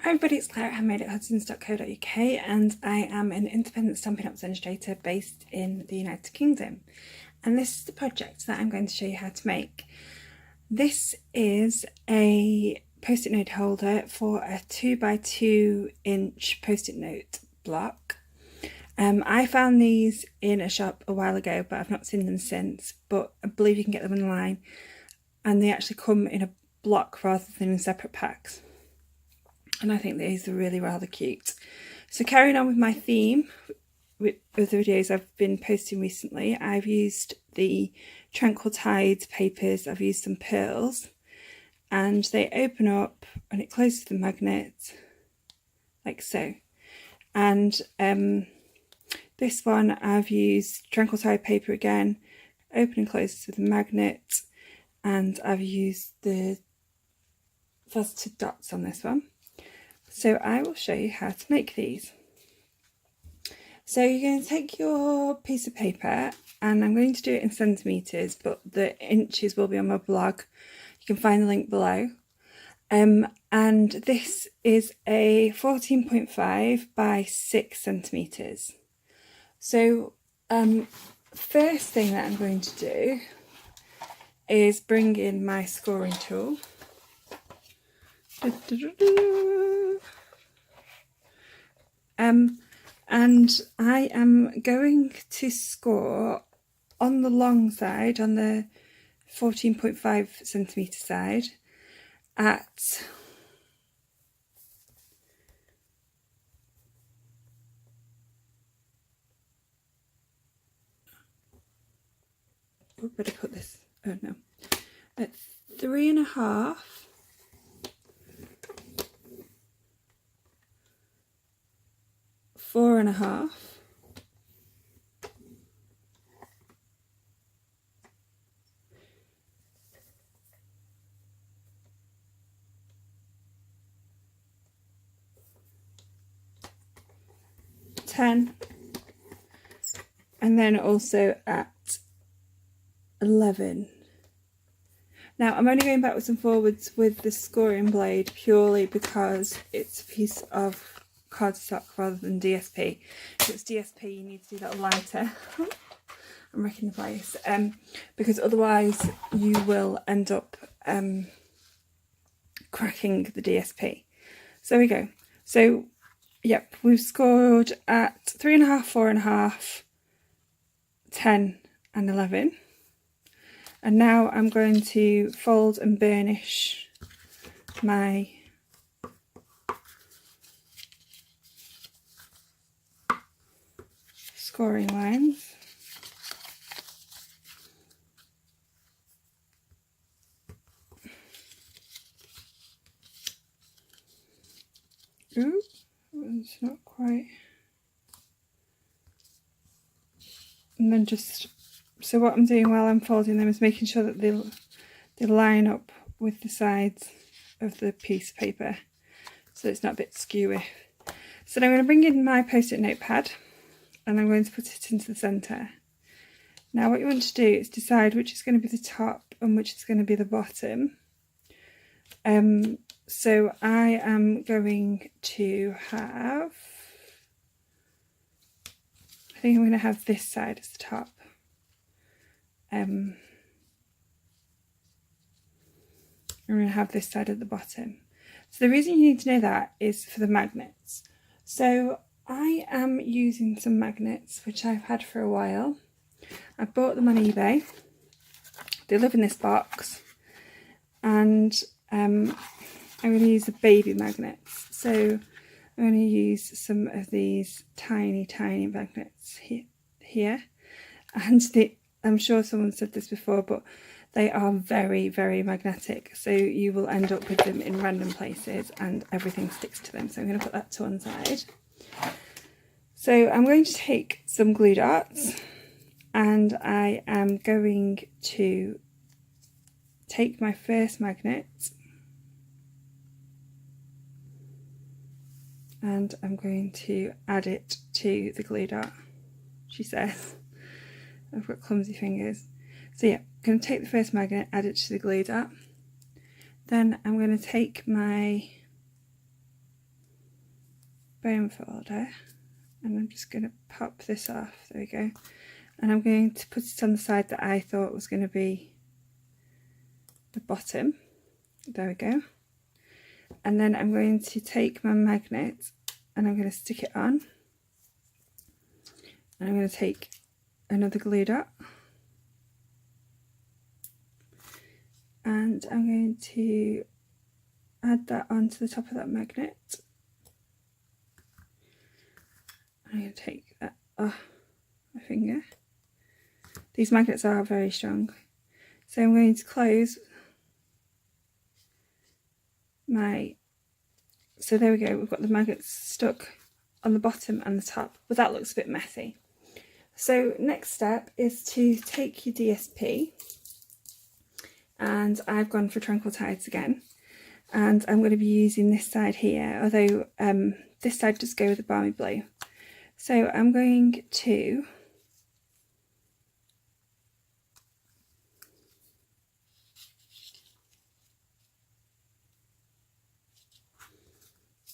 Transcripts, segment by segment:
Hi everybody, it's Claire at handmadeathudsons.co.uk and I am an independent Stampin' Up demonstrator based in the United Kingdom, and this is the project that I'm going to show you how to make. This is a post-it note holder for a 2x2 inch post-it note block. I found these in a shop a while ago, but I've not seen them since, but I believe you can get them online, and they actually come in a block rather than in separate packs. And I think these are really rather cute. So carrying on with my theme with the videos I've been posting recently, I've used the Tranquil Tide papers, I've used some pearls, and they open up and it closes the magnet like so. And this one I've used Tranquil Tide paper again, open and closes with a magnet, and I've used the faceted dots on this one. So I will show you how to make these. So you're going to take your piece of paper, and I'm going to do it in centimetres, but the inches will be on my blog. You can find the link below. And this is a 14.5 by 6 centimetres. So first thing that I'm going to do is bring in my scoring tool. And I am going to score on the long side, on the 14.5 centimetre side, at better put this, oh no, at 3.5, 4.5, 10, and then also at 11. Now I'm only going backwards and forwards with the scoring blade purely because it's a piece of cardstock rather than DSP. If it's DSP, you need to do that lighter. I'm wrecking the place, because otherwise you will end up cracking the DSP. So there we go. So yep, we've scored at 3.5, 4.5, 10 and 11. And now I'm going to fold and burnish my scoring lines. Ooh, it's not quite. And then just, so what I'm doing while I'm folding them is making sure that they line up with the sides of the piece of paper, so it's not a bit skewy. So now I'm going to bring in my post-it notepad, and I'm going to put it into the centre. Now what you want to do is decide which is going to be the top and which is going to be the bottom. So I am going to have, I think I'm going to have this side as the top. I'm going to have this side at the bottom. So the reason you need to know that is for the magnets. So I am using some magnets which I've had for a while. I bought them on eBay. They live in this box, and I'm going to use the baby magnets. So I'm going to use some of these tiny magnets here. And I'm sure someone said this before, but they are very, very magnetic. So you will end up with them in random places and everything sticks to them. So I'm going to put that to one side. So I'm going to take some glue dots, and I am going to take my first magnet and I'm going to add it to the glue dot, she says. I've got clumsy fingers. So yeah, I'm going to take the first magnet, add it to the glue dot. Then I'm going to take my bone folder, and I'm just going to pop this off. There we go. And I'm going to put it on the side that I thought was going to be the bottom. There we go. And then I'm going to take my magnet and I'm going to stick it on. And I'm going to take another glue dot. And I'm going to add that onto the top of that magnet. I'm going to take that off my finger. These magnets are very strong. So I'm going to close my, so there we go, we've got the magnets stuck on the bottom and the top, but that looks a bit messy. So next step is to take your DSP, and I've gone for Tranquil Tides again, and I'm going to be using this side here, although this side does go with the Balmy Blue. So I'm going to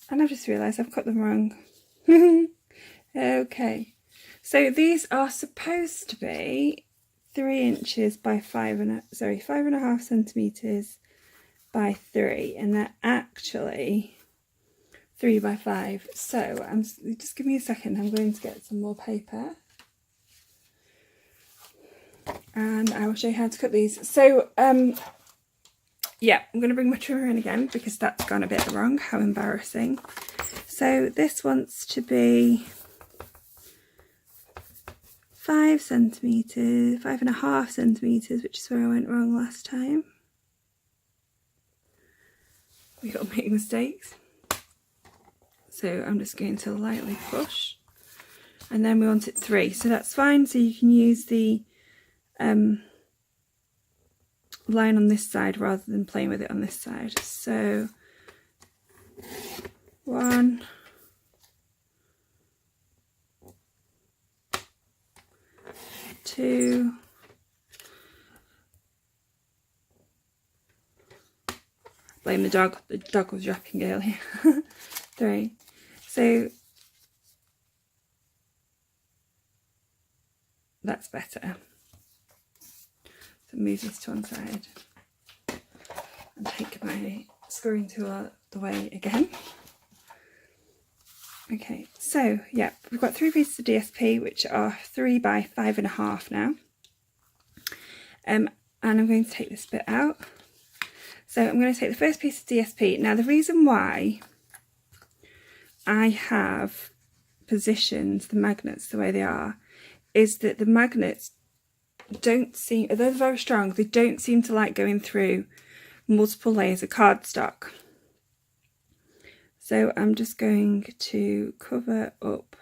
and I've just realised I've cut them wrong. Okay, so these are supposed to be 3 inches by 5.5 centimetres by 3, and they're actually 3 by 5. So just give me a second, I'm going to get some more paper and I will show you how to cut these. So yeah, I'm going to bring my trimmer in again because that's gone a bit wrong. How embarrassing. So this wants to be 5 centimetres, 5.5 centimetres, which is where I went wrong last time. We got to make mistakes. So I'm just going to lightly push. And then we want it 3, so that's fine. So you can use the line on this side rather than playing with it on this side. So 1, 2, blame the dog was yapping earlier. 3. So that's better. So move this to one side and take my screwing tool out of the way again. Okay, so yeah, we've got 3 pieces of DSP which are 3 by 5.5 now. And I'm going to take this bit out. So I'm going to take the first piece of DSP. Now the reason why I have positioned the magnets the way they are is that the magnets don't seem, although they're very strong, they don't seem to like going through multiple layers of cardstock. So I'm just going to cover up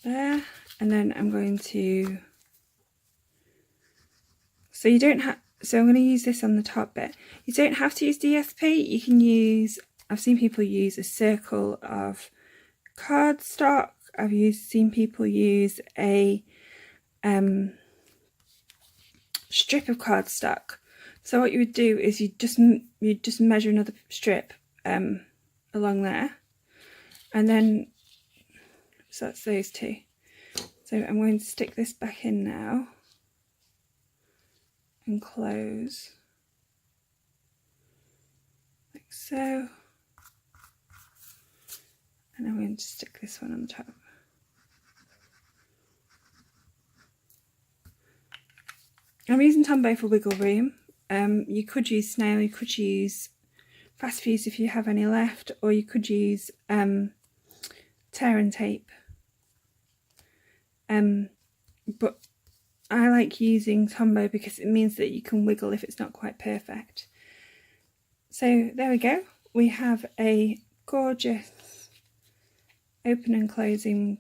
there, and then I'm going to, so you don't have, so I'm going to use this on the top bit. You don't have to use DSP, you can use, I've seen people use a circle of cardstock, I've seen people use a strip of cardstock. So what you would do is you just measure another strip along there, and then, so that's those 2. So I'm going to stick this back in now and close like so, and I'm going to stick this one on the top. I'm using Tombow for wiggle room. You could use snail, you could use fast fuse if you have any left, or you could use tear and tape. But I like using Tombow because it means that you can wiggle if it's not quite perfect. So there we go. We have a gorgeous open and closing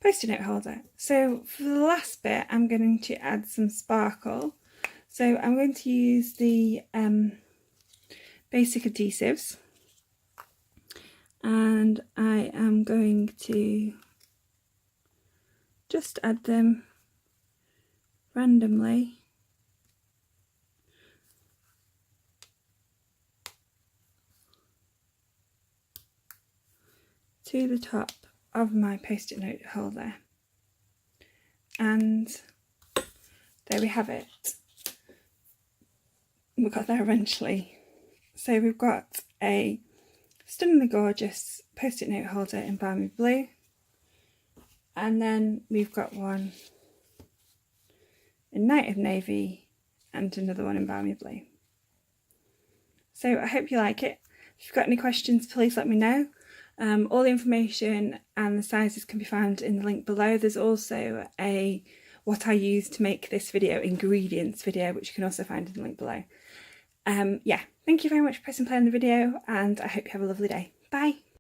Post-it note holder. So for the last bit, I'm going to add some sparkle. So I'm going to use the basic adhesives, and I am going to just add them randomly to the top of my post-it note holder, and there we have it. We got there eventually. So we've got a stunningly gorgeous post-it note holder in Balmy Blue, and then we've got one in Night of Navy and another one in Balmy Blue. So I hope you like it. If you've got any questions, please let me know. All the information and the sizes can be found in the link below. There's also a what I used to make this video, ingredients video, which you can also find in the link below. Yeah, thank you very much for pressing play on the video, and I hope you have a lovely day. Bye!